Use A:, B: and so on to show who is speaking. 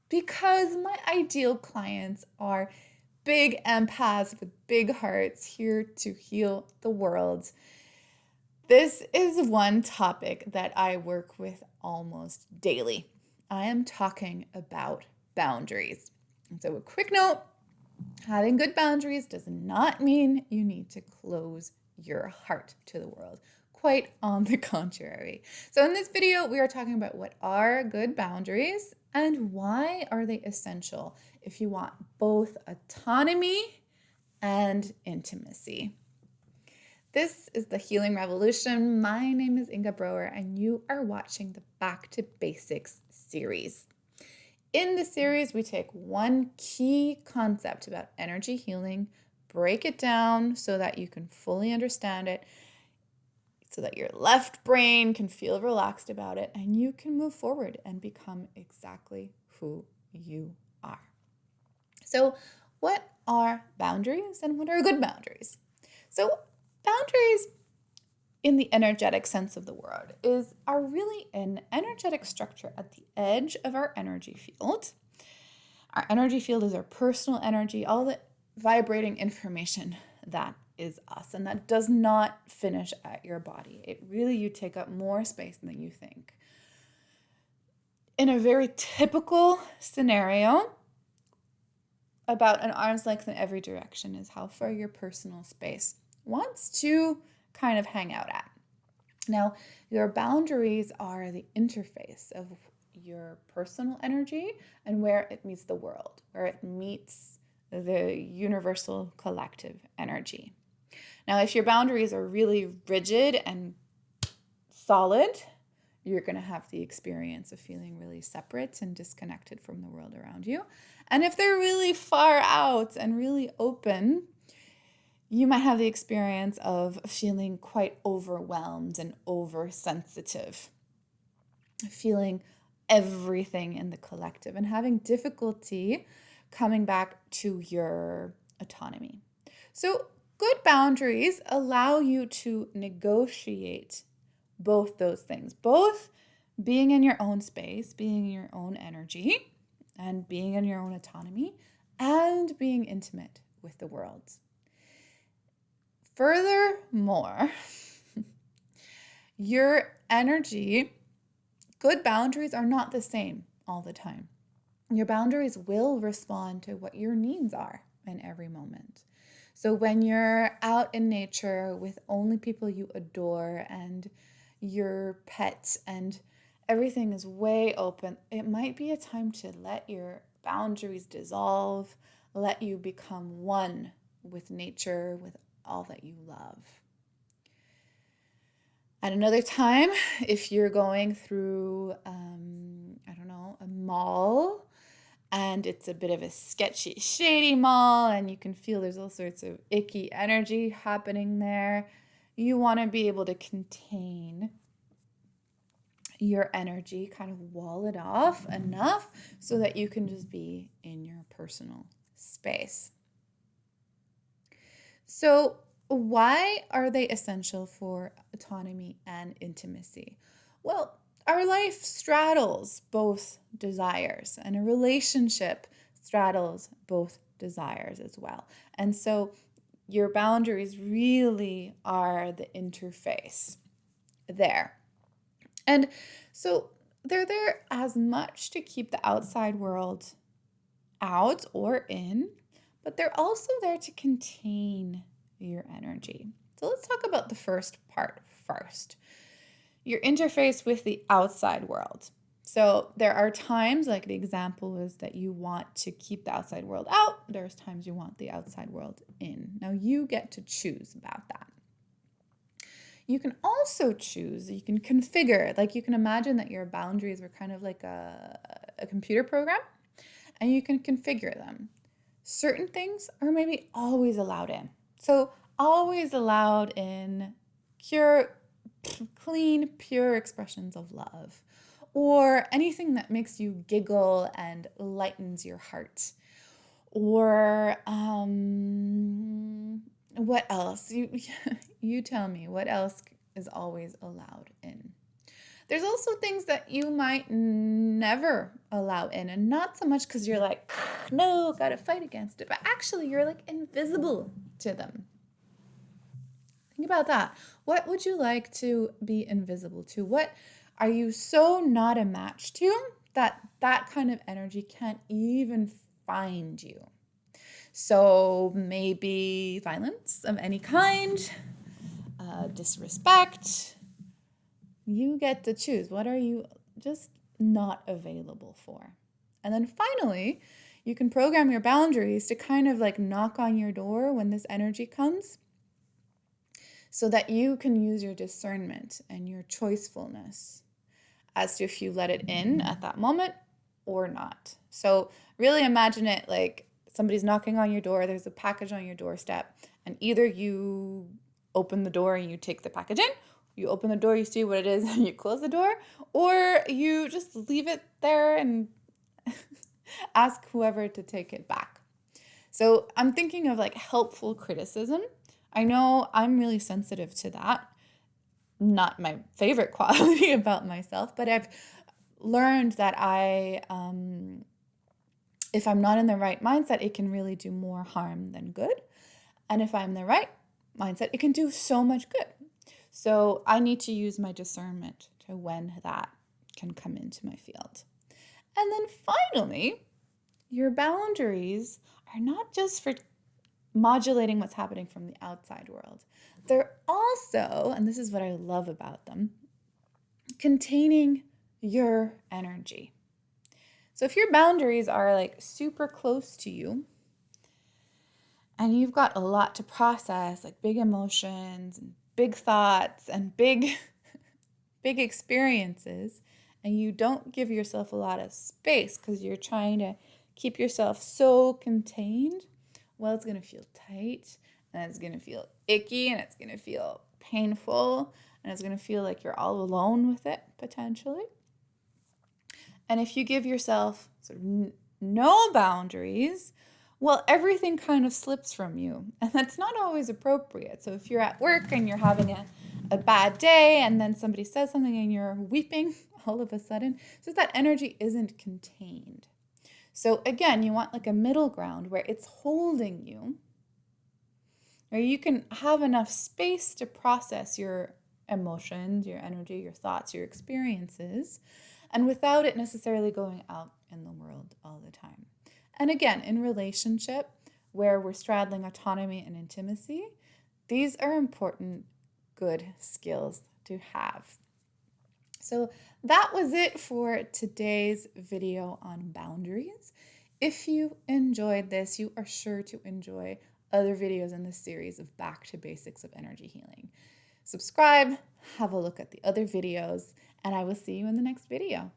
A: because my ideal clients are big empaths with big hearts here to heal the world. This is one topic that I work with almost daily. I am talking about boundaries. And so, a quick note, having good boundaries does not mean you need to close your heart to the world. Quite on the contrary. So in this video, we are talking about what are good boundaries and why are they essential if you want both autonomy and intimacy. This is the Healing Revolution. My name is Inge and you are watching the Back to Basics series. In the series, we take one key concept about energy healing, break it down so that you can fully understand it, so that your left brain can feel relaxed about it, and you can move forward and become exactly who you are. So, what are boundaries and what are good boundaries? So, boundaries in the energetic sense of the word are really an energetic structure at the edge of our energy field. Our energy field is our personal energy, all the vibrating information that is us, and that does not finish at your body. You take up more space than you think. In a very typical scenario, about an arm's length in every direction is how far your personal space wants to kind of hang out at. Now, your boundaries are the interface of your personal energy and where it meets the world, where it meets the universal collective energy. Now, if your boundaries are really rigid and solid, you're going to have the experience of feeling really separate and disconnected from the world around you. And if they're really far out and really open, you might have the experience of feeling quite overwhelmed and oversensitive, feeling everything in the collective and having difficulty coming back to your autonomy. So, good boundaries allow you to negotiate both those things, both being in your own space, being in your own energy, and being in your own autonomy, and being intimate with the world. Furthermore, your energy, good boundaries are not the same all the time. Your boundaries will respond to what your needs are in every moment. So when you're out in nature with only people you adore and your pets and everything is way open, it might be a time to let your boundaries dissolve, let you become one with nature, with all that you love. At another time, if you're going through, a mall, and it's a bit of a sketchy, shady mall, and you can feel there's all sorts of icky energy happening there, you want to be able to contain your energy, kind of wall it off enough so that you can just be in your personal space. So, why are they essential for autonomy and intimacy? Well, our life straddles both desires, and a relationship straddles both desires as well. And so your boundaries really are the interface there. And so they're there as much to keep the outside world out or in, but they're also there to contain your energy. So let's talk about the first part first. Your interface with the outside world. So there are times, like the example is that you want to keep the outside world out. There's times you want the outside world in. Now you get to choose about that. You can also choose, you can configure, like you can imagine that your boundaries are kind of like a computer program, and you can configure them. Certain things are maybe always allowed in. So always allowed in clean, pure expressions of love, or anything that makes you giggle and lightens your heart. Or what else? You tell me, what else is always allowed in? There's also things that you might never allow in, and not so much because you're like, no, gotta fight against it, but actually you're like invisible to them. Think about that. What would you like to be invisible to? What are you so not a match to that that kind of energy can't even find you? So maybe violence of any kind, disrespect. You get to choose. What are you just not available for? And then finally, you can program your boundaries to kind of like knock on your door when this energy comes so that you can use your discernment and your choicefulness as to if you let it in at that moment or not. So really imagine it like somebody's knocking on your door, there's a package on your doorstep, and either you open the door and you take the package in, you open the door, you see what it is, and you close the door, or you just leave it there and ask whoever to take it back. So I'm thinking of like helpful criticism. I know I'm really sensitive to that. Not my favorite quality about myself, but I've learned that if I'm not in the right mindset, it can really do more harm than good. And if I'm in the right mindset, it can do so much good. So I need to use my discernment to when that can come into my field. And then finally, your boundaries are not just for modulating what's happening from the outside world. They're also, and this is what I love about them, containing your energy. So if your boundaries are like super close to you and you've got a lot to process, like big emotions and big thoughts and big experiences, and you don't give yourself a lot of space because you're trying to keep yourself so contained, well, it's going to feel tight and it's going to feel icky and it's going to feel painful and it's going to feel like you're all alone with it potentially. And if you give yourself sort of no boundaries, well, everything kind of slips from you. And that's not always appropriate. So if you're at work and you're having a bad day and then somebody says something and you're weeping all of a sudden, so that energy isn't contained. So again, you want like a middle ground where it's holding you, where you can have enough space to process your emotions, your energy, your thoughts, your experiences, and without it necessarily going out in the world all the time. And again, in relationship, where we're straddling autonomy and intimacy, these are important, good skills to have. So that was it for today's video on boundaries. If you enjoyed this, you are sure to enjoy other videos in this series of Back to Basics of Energy Healing. Subscribe, have a look at the other videos, and I will see you in the next video.